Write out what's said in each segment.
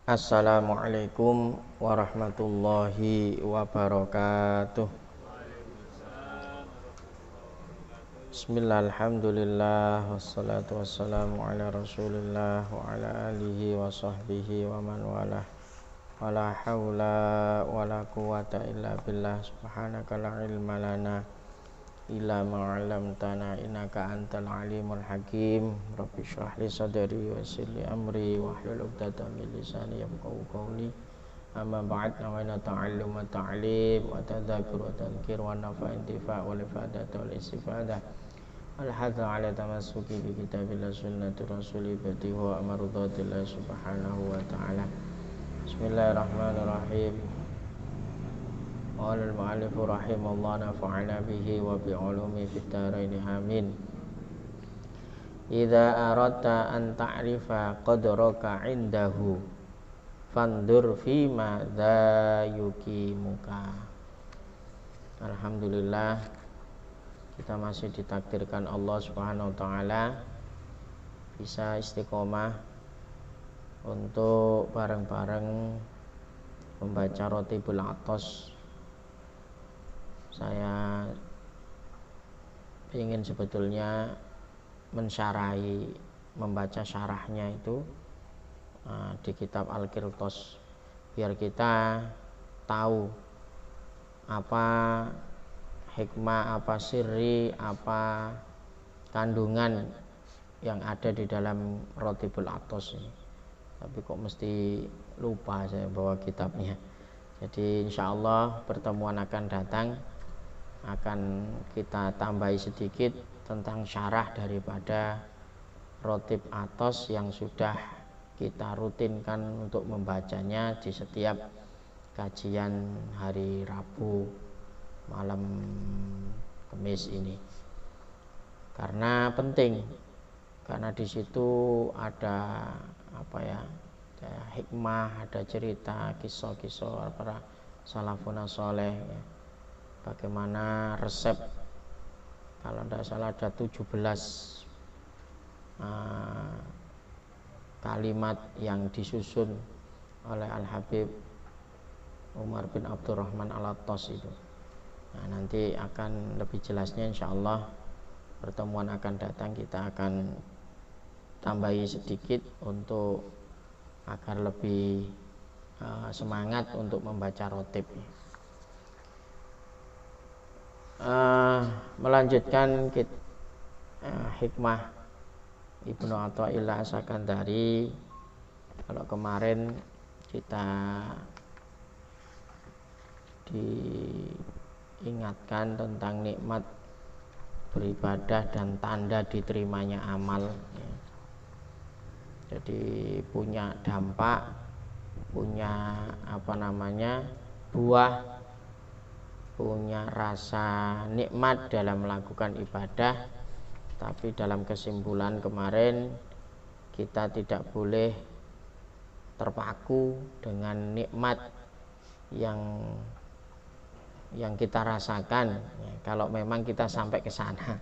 Assalamualaikum warahmatullahi wabarakatuh. Bismillah, alhamdulillah, wassalatu wassalamu ala rasulillah wa ala alihi wa sahbihi wa man walah. Wala hawla wala quwata illa billah, subhanaka la ilma lana illa ma'alamtana innaka antal alimul hakim. Rabbi shrah li sadri wa yassir li amri wahlul 'uqdatam min lisani yafqahu qawli. Amma ba'd, nawaina ta'allum wa ta'lim wa tadzakur wa tadhkir wa nafa' intifa' wal ifadah wal istifadah. Al-hadza 'ala tamassuki bi kitabillah sunnati rasuli bati wa amrudatillah subhanahu wa ta'ala. Bismillahirrahmanirrahim. Qala al-mu'allif rahimallahu nafa'ana bihi wa bi 'ulumi fid dharain amin. Idza aradta an ta'rifa qadraka 'indahu fandur fima dza yukimuka. Alhamdulillah, kita masih ditakdirkan Allah Subhanahu wa taala bisa istiqomah untuk bareng-bareng membaca Rotibul Athos. Saya ingin sebetulnya mensyarahi, membaca syarahnya itu di kitab Al-Qirtos, biar kita tahu apa hikmah, apa sirri, apa kandungan yang ada di dalam Rotibul Athos ini. Tapi kok mesti lupa saya bawa kitabnya. Jadi insya Allah pertemuan akan datang akan kita tambahi sedikit tentang syarah daripada Rotib Athos yang sudah kita rutinkan untuk membacanya di setiap kajian hari Rabu malam Kamis ini. Karena penting, karena di situ ada ada hikmah, ada cerita, kisah-kisah para salafun saleh ya. Bagaimana resep, kalau tidak salah ada 17 kalimat yang disusun oleh Al-Habib Umar bin Abdurrahman Al-Attas itu. Nah, nanti akan lebih jelasnya insyaallah pertemuan akan datang, kita akan tambahi sedikit untuk agar lebih semangat untuk membaca rotib. Melanjutkan hikmah Ibnu Athaillah As-Sakandari. Kalau kemarin kita diingatkan tentang nikmat beribadah dan tanda diterimanya amal ya. Jadi punya dampak, punya buah, punya rasa nikmat dalam melakukan ibadah. Tapi dalam kesimpulan kemarin, kita tidak boleh terpaku dengan nikmat yang kita rasakan ya, kalau memang kita sampai ke sana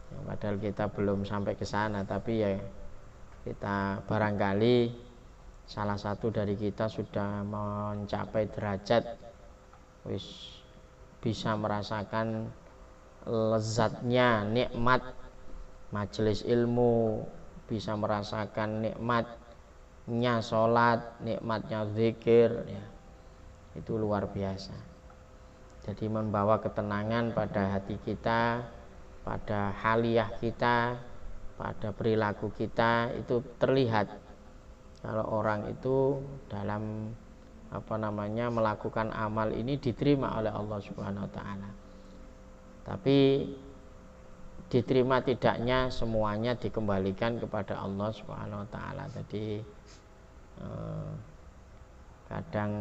ya, padahal kita belum sampai ke sana, tapi ya kita barangkali salah satu dari kita sudah mencapai derajat bisa merasakan lezatnya nikmat majelis ilmu, bisa merasakan nikmatnya sholat, nikmatnya zikir ya. Itu luar biasa. Jadi membawa ketenangan pada hati kita, pada haliyah kita, pada perilaku kita. Itu terlihat kalau orang itu dalam melakukan amal ini diterima oleh Allah Subhanahu wa taala. Tapi diterima tidaknya semuanya dikembalikan kepada Allah Subhanahu wa taala. Jadi kadang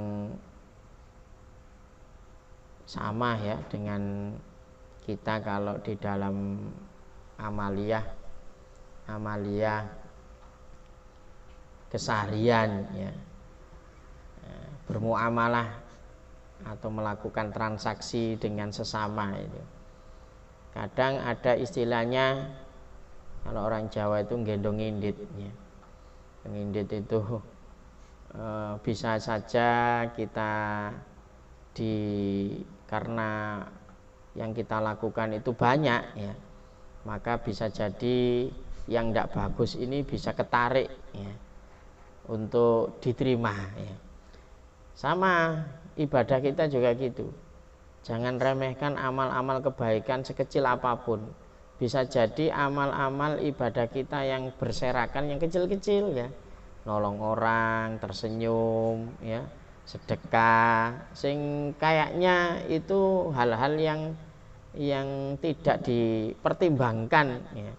sama ya dengan kita kalau di dalam amaliyah keseharian ya, bermuamalah atau melakukan transaksi dengan sesama itu. Kadang ada istilahnya, kalau orang Jawa itu gendong indit ya. Indit itu bisa saja kita karena yang kita lakukan itu banyak ya, maka bisa jadi yang tidak bagus ini bisa ketarik ya, untuk diterima ya. Sama ibadah kita juga gitu. Jangan remehkan amal-amal kebaikan sekecil apapun. Bisa jadi amal-amal ibadah kita yang berserakan yang kecil-kecil ya, nolong orang, tersenyum ya, sedekah, sing kayaknya itu hal-hal yang tidak dipertimbangkan ya.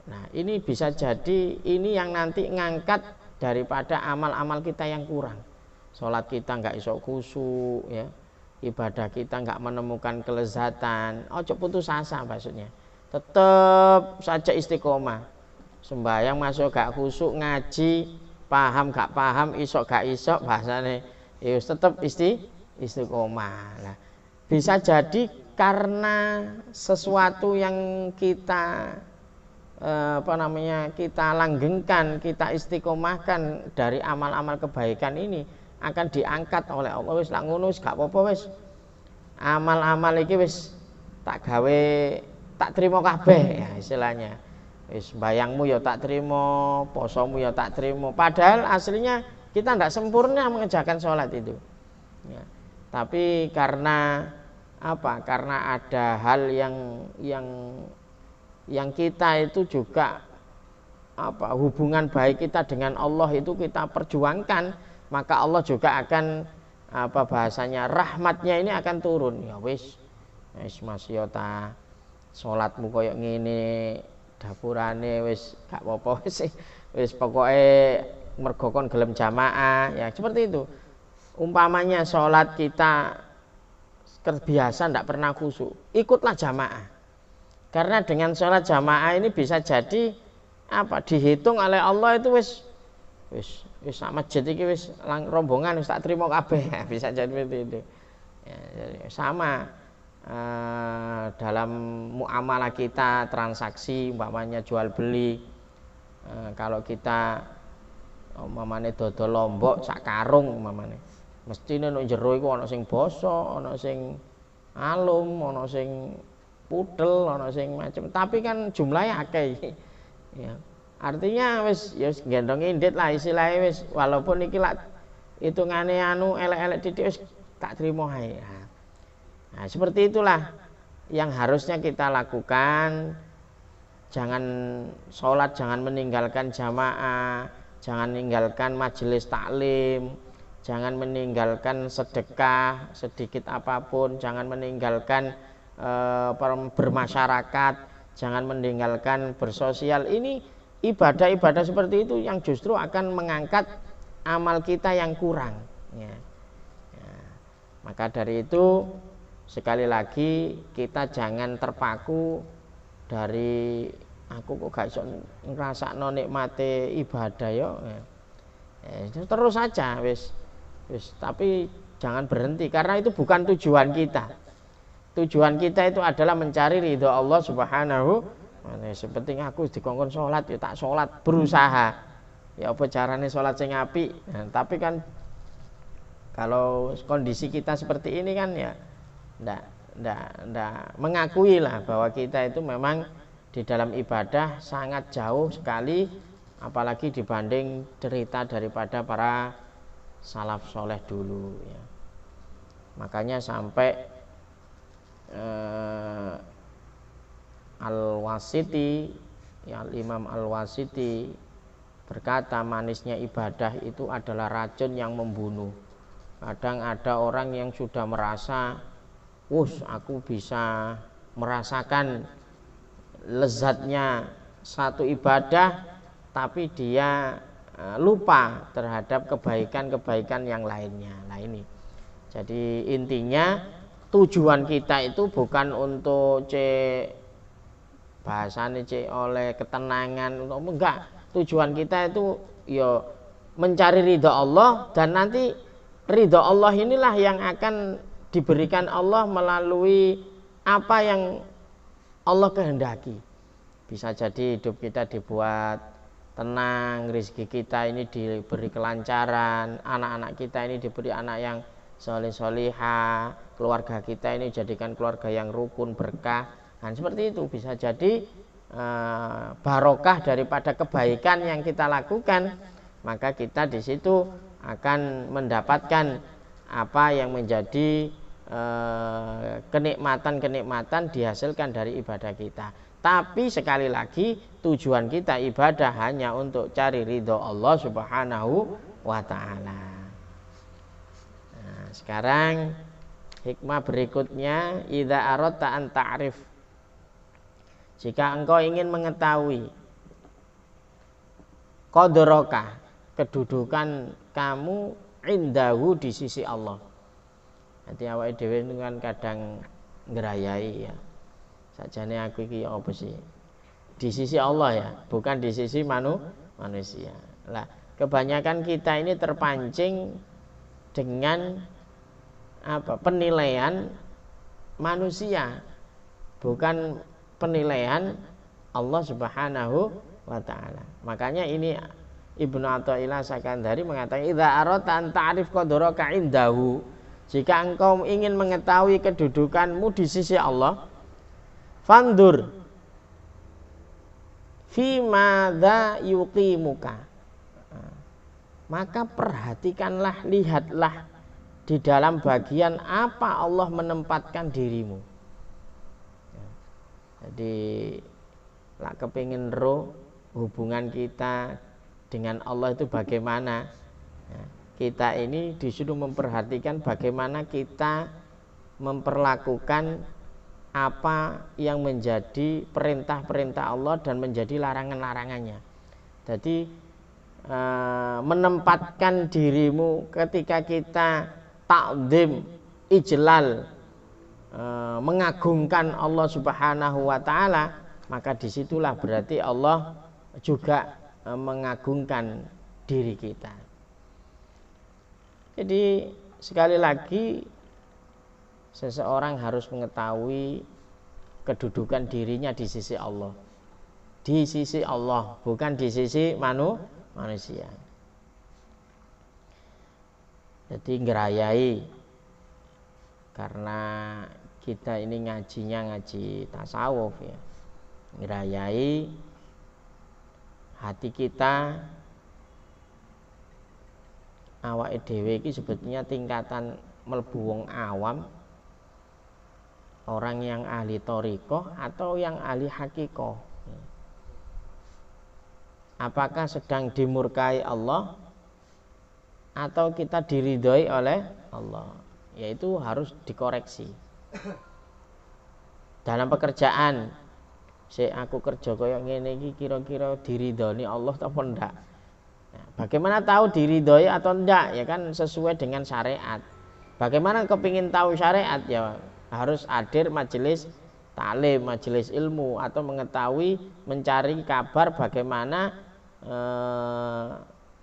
Nah, ini bisa jadi ini yang nanti ngangkat daripada amal-amal kita yang kurang. Sholat kita nggak iso khusyuk ya, ibadah kita nggak menemukan kelezatan. Ojo putus asa maksudnya, tetap saja istiqomah. Sembahyang masuk gak khusyuk, ngaji paham gak paham, isok gak isok, bahasane ya tetap istiqomah. Nah, bisa jadi karena sesuatu yang kita kita langgengkan, kita istiqomahkan dari amal-amal kebaikan ini akan diangkat oleh Allah. Wis lak ngono wis gak apa-apa wis. Amal-amal iki wis tak gawe, tak terima kabeh ya istilahnya. Wis bayangmu ya tak terima, posomu ya tak terima. Padahal aslinya kita tidak sempurna mengerjakan sholat itu ya. Tapi karena apa? Karena ada hal yang kita itu juga apa, hubungan baik kita dengan Allah itu kita perjuangkan, maka Allah juga akan apa bahasanya, rahmatnya ini akan turun. Ya wis Mas yo ta sholatmu koyok ngene, dapurane wis gak apa-apa wis pokoke mergo kon gelem jamaah ya, seperti itu. Umpamanya sholat kita terbiasa ndak pernah khusyuk, ikutlah jamaah, karena dengan sholat jamaah ini bisa jadi apa, dihitung oleh Allah itu wis sak masjid iki wis rombongan wis tak terima kabeh ya, bisa jadi seperti itu ya. Jadi sama dalam muamalah kita, transaksi umpamanya jual beli, kalau kita umpamane dodol lombok sak karung umpamane, mestine nek jero iku ana sing basa, ana sing alum, ana sing pudel, ana sing macam, tapi kan jumlahnya akeh ya. Artinya wis ya gendong indit lah istilahnya wis, walaupun iki lak hitungane elek-elek titik wis tak trimo ae. Nah, seperti itulah yang harusnya kita lakukan. Jangan sholat, jangan meninggalkan jamaah, jangan meninggalkan majelis taklim, jangan meninggalkan sedekah sedikit apapun, jangan meninggalkan bermasyarakat, jangan meninggalkan bersosial. Ini ibadah-ibadah seperti itu yang justru akan mengangkat amal kita yang kurang ya. Maka dari itu sekali lagi kita jangan terpaku dari aku kok gak iso ngrasakno nikmate ibadah yo. Terus saja wis, tapi jangan berhenti, karena itu bukan tujuan kita. Tujuan kita itu adalah mencari ridho Allah Subhanahu. Sepenting aku dikongkon sholat ya tak sholat, berusaha. Ya apa carane sholat sing apik. Nah, tapi kan kalau kondisi kita seperti ini kan ya ndak mengakui lah bahwa kita itu memang di dalam ibadah sangat jauh sekali, apalagi dibanding cerita daripada para salaf soleh dulu ya. Makanya sampai Al-Wasiti ya, Imam Al-Wasiti berkata manisnya ibadah itu adalah racun yang membunuh. Kadang ada orang yang sudah merasa aku bisa merasakan lezatnya satu ibadah, tapi dia lupa terhadap kebaikan-kebaikan yang lainnya. Nah ini, jadi intinya tujuan kita itu bukan untuk bahasanya oleh ketenangan, enggak. Tujuan kita itu ya mencari ridha Allah, dan nanti ridha Allah inilah yang akan diberikan Allah melalui apa yang Allah kehendaki. Bisa jadi hidup kita dibuat tenang, rezeki kita ini diberi kelancaran, anak-anak kita ini diberi anak yang soleh-solihah, keluarga kita ini jadikan keluarga yang rukun, berkah. Nah, seperti itu bisa jadi barokah daripada kebaikan yang kita lakukan, maka kita di situ akan mendapatkan apa yang menjadi kenikmatan-kenikmatan dihasilkan dari ibadah kita. Tapi sekali lagi tujuan kita ibadah hanya untuk cari ridho Allah Subhanahu wa ta'ala. Nah, sekarang hikmah berikutnya, idza aradta an ta'rif. Jika engkau ingin mengetahui qadraka, kedudukan kamu indahu di sisi Allah. Nanti awake dhewe kan kadang ngerayai ya. Sajane aku iki apa sih? Di sisi Allah ya, bukan di sisi manusia. Lah, kebanyakan kita ini terpancing dengan penilaian manusia, bukan penilaian Allah Subhanahu wa ta'ala. Makanya ini Ibnu Athaillah Sakandari mengatakan idza aradta an ta'rif qadraka indahu. Jika engkau ingin mengetahui kedudukanmu di sisi Allah, fandur fi madza yuqimuka, maka perhatikanlah, lihatlah di dalam bagian apa Allah menempatkan dirimu. Jadi lah kepingin roh hubungan kita dengan Allah itu bagaimana, kita ini disuruh memperhatikan bagaimana kita memperlakukan apa yang menjadi perintah-perintah Allah dan menjadi larangan-larangannya. Jadi menempatkan dirimu ketika kita ta'zim, ijlal, mengagungkan Allah Subhanahu wa ta'ala, maka disitulah berarti Allah juga mengagungkan diri kita. Jadi sekali lagi seseorang harus mengetahui kedudukan dirinya di sisi Allah. Di sisi Allah, bukan di sisi manusia. Jadi ngerayai, karena kita ini ngajinya ngaji tasawuf ya. Ngerayai hati kita, awake dhewe iki sebetulnya tingkatan mlebu wong awam, orang yang ahli thariqah atau yang ahli hakikoh. Apakah sedang dimurkai Allah atau kita diridhoi oleh Allah? Yaitu harus dikoreksi. Dalam pekerjaan, aku kerja kaya ngene iki kira-kira diridhoni Allah atau ndak? Nah, bagaimana tahu diridhoi atau ndak? Ya kan sesuai dengan syariat. Bagaimana kepingin tahu syariat? Ya harus hadir majelis taklim, majelis ilmu, atau mengetahui, mencari kabar bagaimana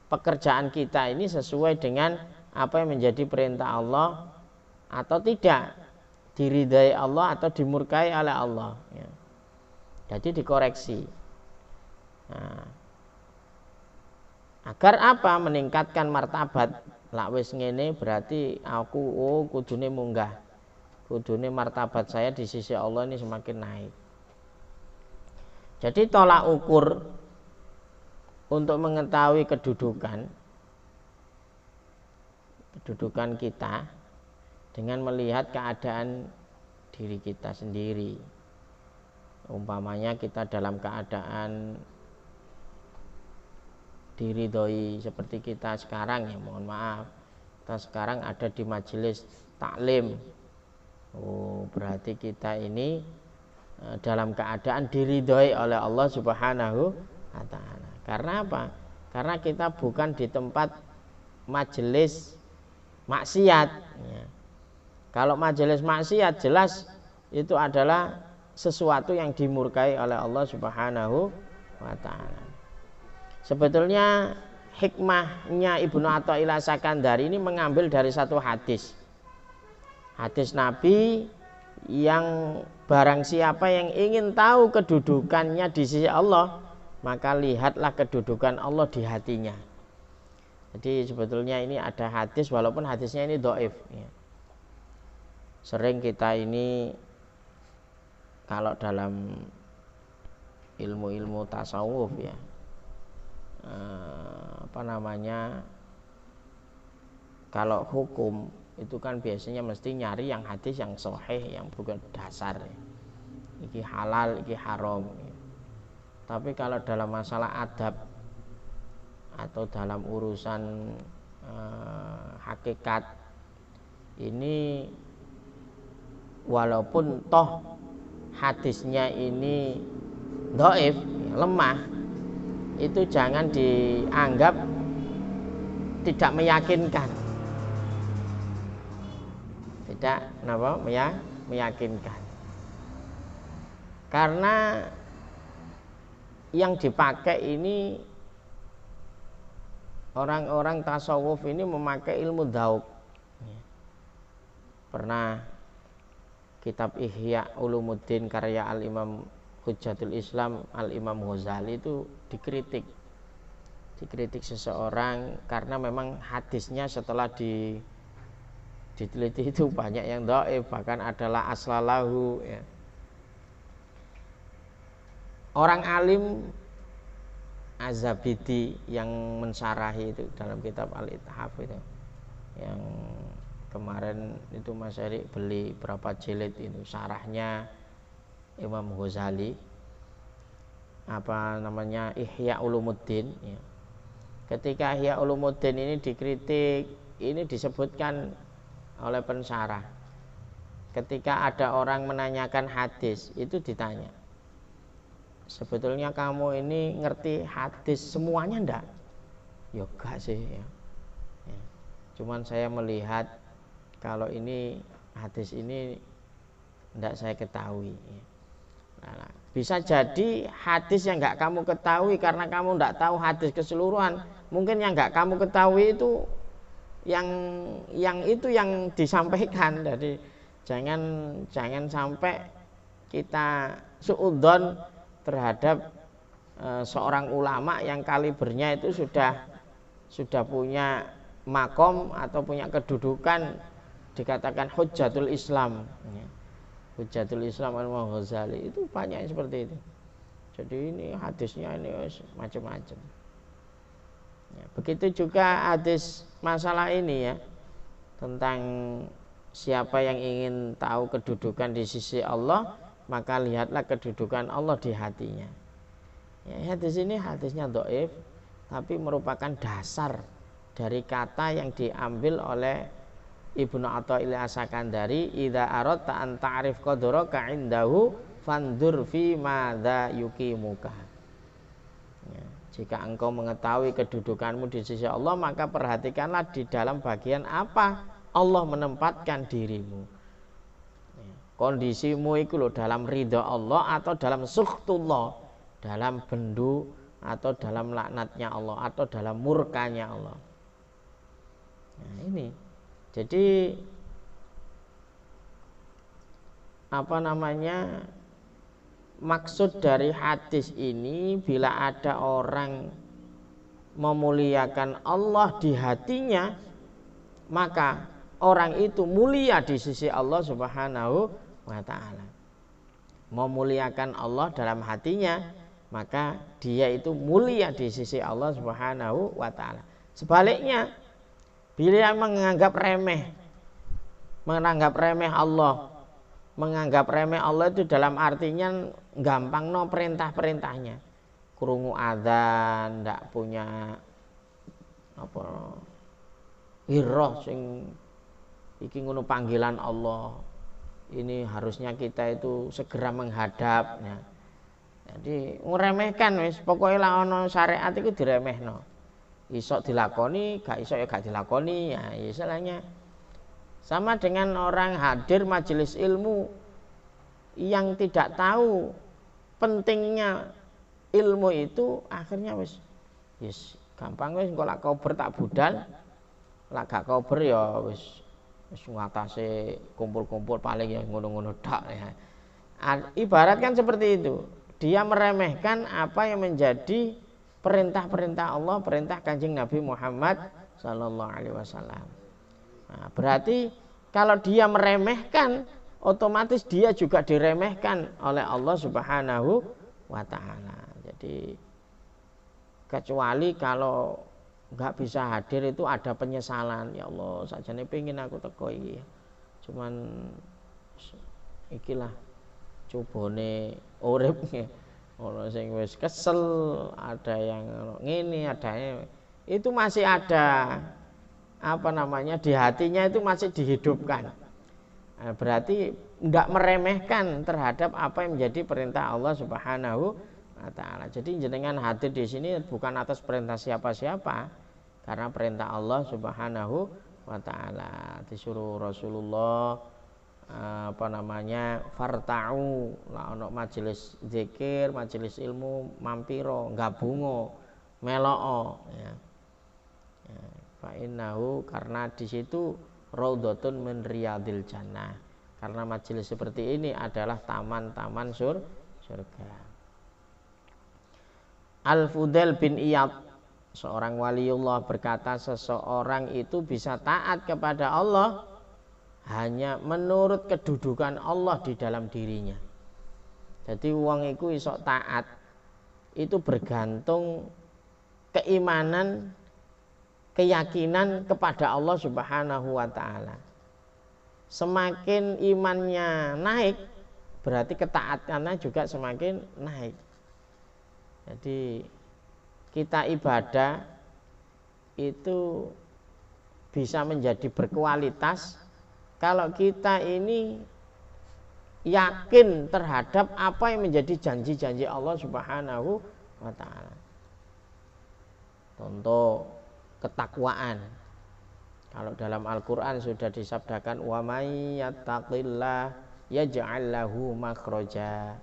pekerjaan kita ini sesuai dengan apa yang menjadi perintah Allah atau tidak, diridai Allah atau dimurkai oleh Allah ya. Jadi dikoreksi. Nah, agar apa? Meningkatkan martabat. Lak wis ngene berarti aku kudune munggah, kudune martabat saya di sisi Allah ini semakin naik. Jadi tolak ukur untuk mengetahui kedudukan kita dengan melihat keadaan diri kita sendiri. Umpamanya kita dalam keadaan diridhoi seperti kita sekarang ya, mohon maaf, kita sekarang ada di majelis taklim. Berarti kita ini dalam keadaan diridhoi oleh Allah Subhanahu wa ta'ala. Karena apa? Karena kita bukan di tempat majelis maksiat ya. Kalau majelis maksiat jelas itu adalah sesuatu yang dimurkai oleh Allah Subhanahu wa ta'ala. Sebetulnya hikmahnya Ibnu Athaillah Sakandari ini mengambil dari satu hadis Nabi yang barang siapa yang ingin tahu kedudukannya di sisi Allah, maka lihatlah kedudukan Allah di hatinya. Jadi sebetulnya ini ada hadis, walaupun hadisnya ini dhaif ya. Sering kita ini kalau dalam ilmu-ilmu tasawuf ya, kalau hukum itu kan biasanya mesti nyari yang hadis yang sahih, yang bukan dasar ya. Iki halal, iki haram ya. Tapi kalau dalam masalah adab atau dalam urusan hakikat ini, walaupun toh hadisnya ini dhaif ya, lemah, itu jangan dianggap tidak meyakinkan, tidak meyakinkan, karena yang dipakai ini orang-orang tasawuf ini memakai ilmu dhauk. Pernah kitab Ihya Ulumuddin karya Al-Imam Hujjatul Islam Al-Imam Ghazali itu dikritik seseorang karena memang hadisnya setelah diteliti itu banyak yang dhaif, bahkan adalah aslalahu ya. Orang alim Az-Zabidi yang mensyarahi itu dalam kitab Al-Ithaf itu, yang kemarin itu Mas Erik beli berapa jilid itu syarahnya Imam Ghazali, Ihya Ulumuddin ya. Ketika Ihya Ulumuddin ini dikritik, ini disebutkan oleh pensyarah, ketika ada orang menanyakan hadis itu ditanya, sebetulnya kamu ini ngerti hadis semuanya ndak? Ya enggak sih ya. Cuman saya melihat kalau ini hadis ini ndak saya ketahui ya. Nah, bisa jadi hadis yang enggak kamu ketahui karena kamu ndak tahu hadis keseluruhan. Mungkin yang enggak kamu ketahui itu yang disampaikan. Jadi jangan sampai kita suudzon terhadap seorang ulama yang kalibernya itu sudah punya makom atau punya kedudukan dikatakan Hujjatul Islam ya. Hujjatul Islam Al-Imam Ghazali itu banyak yang seperti itu. Jadi ini hadisnya ini macam-macam ya. Begitu juga hadis masalah ini ya, tentang siapa yang ingin tahu kedudukan di sisi Allah, maka lihatlah kedudukan Allah di hatinya ya. Hadis ini hadisnya dhaif, tapi merupakan dasar dari kata yang diambil oleh Ibnu Athaillah As-Sakandari, idza aradta an ta'rif qadraka indahu fandur fi madza yuqimuka ya. Jika engkau mengetahui kedudukanmu di sisi Allah, maka perhatikanlah di dalam bagian apa Allah menempatkan dirimu ya. Kondisimu itu loh, dalam ridha Allah atau dalam sukhtullah, dalam bendu atau dalam laknatnya Allah atau dalam murkanya Allah. Nah ini, jadi maksud dari hadis ini, bila ada orang memuliakan Allah di hatinya, maka orang itu mulia di sisi Allah Subhanahu wa ta'ala. Memuliakan Allah dalam hatinya, maka dia itu mulia di sisi Allah Subhanahu wa ta'ala. Sebaliknya, bila menganggap remeh Allah, menganggap remeh Allah itu dalam artinya gampang perintah-perintahnya, krungu adzan, ndak punya irah sing iki ngono panggilan Allah, ini harusnya kita itu segera menghadap ya. Jadi ngremehkan wis, pokoke lah ana syariat iku diremehno. Iso dilakoni, gak iso ya gak dilakoni ya, istilahnya sama dengan orang hadir majelis ilmu yang tidak tahu pentingnya ilmu itu, akhirnya wis gampang wis, engko lak kober tak budal, lak gak kober ya wis ngatasi kumpul-kumpul paling ya ngono-ngono dak ya. Ibarat kan seperti itu. dia meremehkan apa yang menjadi perintah-perintah Allah, perintah Kanjeng Nabi Muhammad sallallahu alaihi wasallam. Nah, berarti kalau dia meremehkan, otomatis dia juga diremehkan oleh Allah Subhanahu wa taala. Jadi kecuali kalau nggak bisa hadir itu ada penyesalan, ya Allah sajane pengen aku teko iki, cuman ikilah cobane urip, ono sing wis kesel, ada yang ngene, ada itu masih ada di hatinya itu masih dihidupkan. Nah, berarti tidak meremehkan terhadap apa yang menjadi perintah Allah Subhanahu wa taala. Jadi jenengan hadir di sini bukan atas perintah siapa-siapa, karena perintah Allah Subhanahu wa taala. Disuruh Rasulullah farta'u lah ono majelis zikir, majelis ilmu, mampiro, gabungo, meloo ya. Fa innahu, karena di situ raudhatun min riyadil jannah, karena majelis seperti ini adalah taman-taman surga. Al-Fudail bin Iyad, seorang waliullah, berkata seseorang itu bisa taat kepada Allah hanya menurut kedudukan Allah di dalam dirinya. Jadi wong iku iso taat itu bergantung keimanan, keyakinan kepada Allah Subhanahu wa taala. Semakin imannya naik, berarti ketaatannya juga semakin naik. Jadi kita ibadah itu bisa menjadi berkualitas kalau kita ini yakin terhadap apa yang menjadi janji-janji Allah Subhanahu wa taala. Contoh ketakwaan. Kalau dalam Al-Qur'an sudah disabdakan wa may yattaqillah yaj'al lahu makhraja.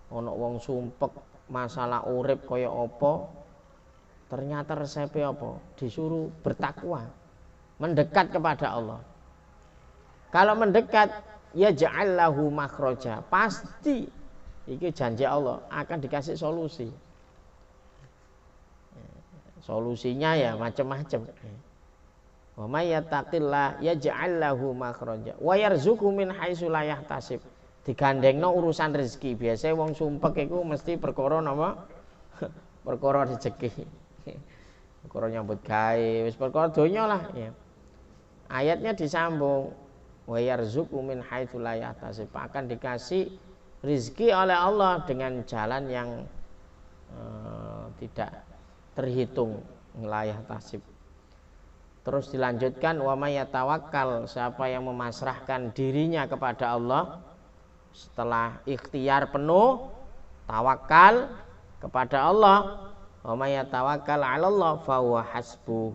Ono wong sumpek masalah urip kaya apa, ternyata resepe apa? Disuruh bertakwa, mendekat kepada Allah. Kalau mendekat yaj'al lahu makhraja, pasti iki janji Allah akan dikasih solusi. Solusinya ya macam-macam. Wa may yattaqillah yaj'al lahu makhraja wa yarzuqhu min haitsu la yahtasib. Digandengno urusan rezeki. Biasanya wong sumpek iku mesti perkara napa? Perkara rezeki. Perkara nyambut gawe, wis perkara donya lah ya. Ayatnya disambung wa yarzuqhu min haitsu la yahtasib, akan dikasih rezeki oleh Allah dengan jalan yang tidak terhitung, layah tasib. Terus dilanjutkan wa may yatawakkal, siapa yang memasrahkan dirinya kepada Allah setelah ikhtiar penuh, tawakal kepada Allah, wa may yatawakkal 'ala Allah fa huwa hasbuh,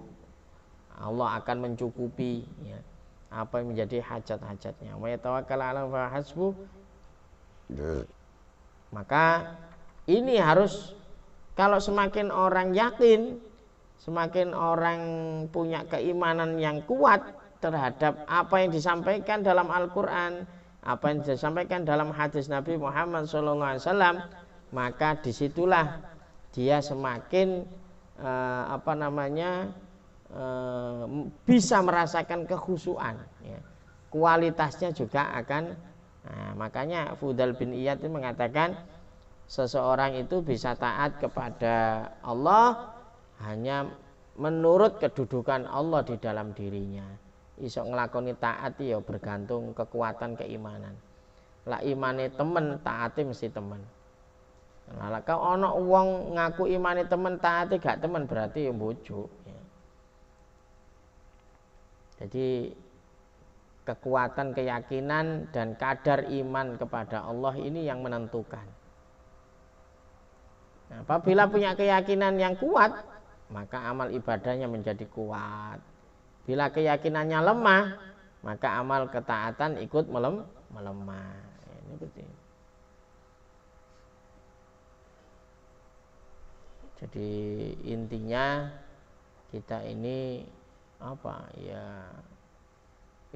Allah akan mencukupi ya, apa yang menjadi hajat-hajatnya. Wa yatawakkal 'ala Allah fa hasbuh. Maka ini harus, kalau semakin orang yakin, semakin orang punya keimanan yang kuat terhadap apa yang disampaikan dalam Al-Quran, apa yang disampaikan dalam hadis Nabi Muhammad SAW, maka disitulah dia semakin bisa merasakan kekhusyuan. Ya. Kualitasnya juga akan. Makanya Fudail bin Iyad itu mengatakan, seseorang itu bisa taat kepada Allah hanya menurut kedudukan Allah di dalam dirinya. Iso nglakoni taat ya bergantung kekuatan keimanan. Lah imane temen, taate mesti temen. Lah kau ana wong ngaku imane temen, taate gak temen, berarti ya bojo ya. Jadi kekuatan keyakinan dan kadar iman kepada Allah ini yang menentukan. Nah, apabila punya keyakinan yang kuat, maka amal ibadahnya menjadi kuat. Bila keyakinannya lemah, maka amal ketaatan ikut melemah. Ini betul. Jadi intinya kita ini apa ya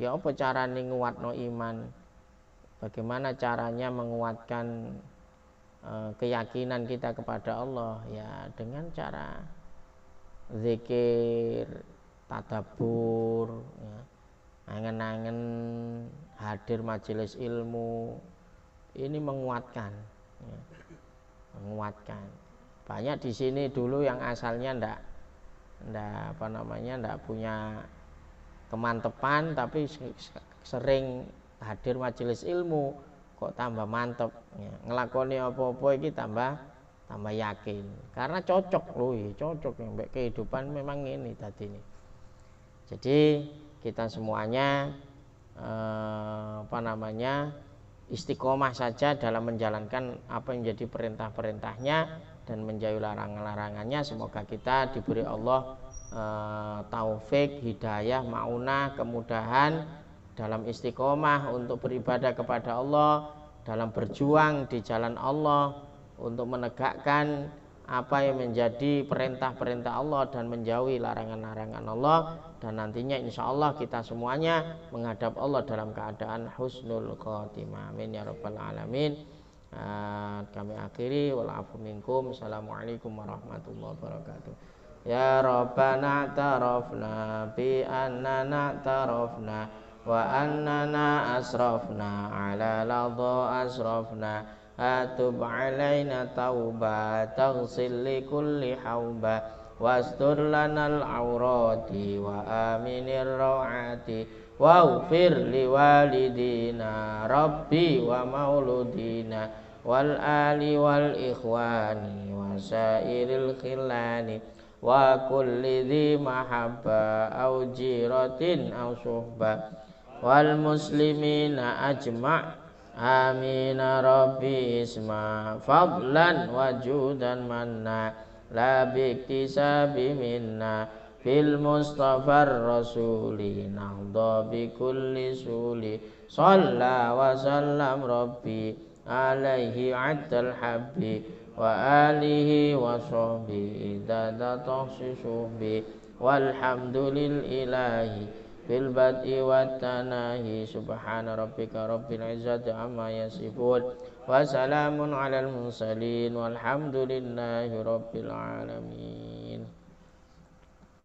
apa caranya nguatno iman? Bagaimana caranya menguatkan keyakinan kita kepada Allah ya dengan cara zikir, tadabbur, ya, angen-angen hadir majelis ilmu, ini menguatkan, ya, menguatkan. Banyak di sini dulu yang asalnya ndak punya kemantepan, tapi sering hadir majelis ilmu kok tambah mantep, ya. Ngelakoni apa-apa iki tambah yakin karena cocok loh, cocok yang kehidupan memang ini tadi ini. Jadi kita semuanya istiqomah saja dalam menjalankan apa yang menjadi perintah-perintahnya dan menjauhi larangan-larangannya. Semoga kita diberi Allah taufik, hidayah, maunah, kemudahan dalam istiqomah untuk beribadah kepada Allah, dalam berjuang di jalan Allah untuk menegakkan apa yang menjadi perintah-perintah Allah dan menjauhi larangan-larangan Allah, dan nantinya insya Allah kita semuanya menghadap Allah dalam keadaan husnul khotimah. Amin ya rabbal alamin. Kami akhiri, walafu minkum. Assalamualaikum warahmatullahi wabarakatuh. Ya Rabbana tarafna bi annana tarafna wa annana asrafna ala ladha asrafna atub alaina tauba taghsil li kulli hauba wastur lanal aurati wa aminir rawati waghfir li walidina rabbi wa mauludina wal ali wal ikhwani wa sairil khilani wa kulli dhi mahabba au jiratin au suhba wal muslimina ajma' amin rabbi isma fadlan wajudan manna la biktisabi minna fil mustafar rasuli nahdha bi kulli suli shalla wa sallam rabbi alaihi addal habbi wa alihi wa sahbihi idada tahsisubi walhamdulil ilahi fil bad'i wat tanahi subhana rabbika rabbil izzati amma yasifun wa salamun alal mursalin walhamdulillahi rabbil alamin.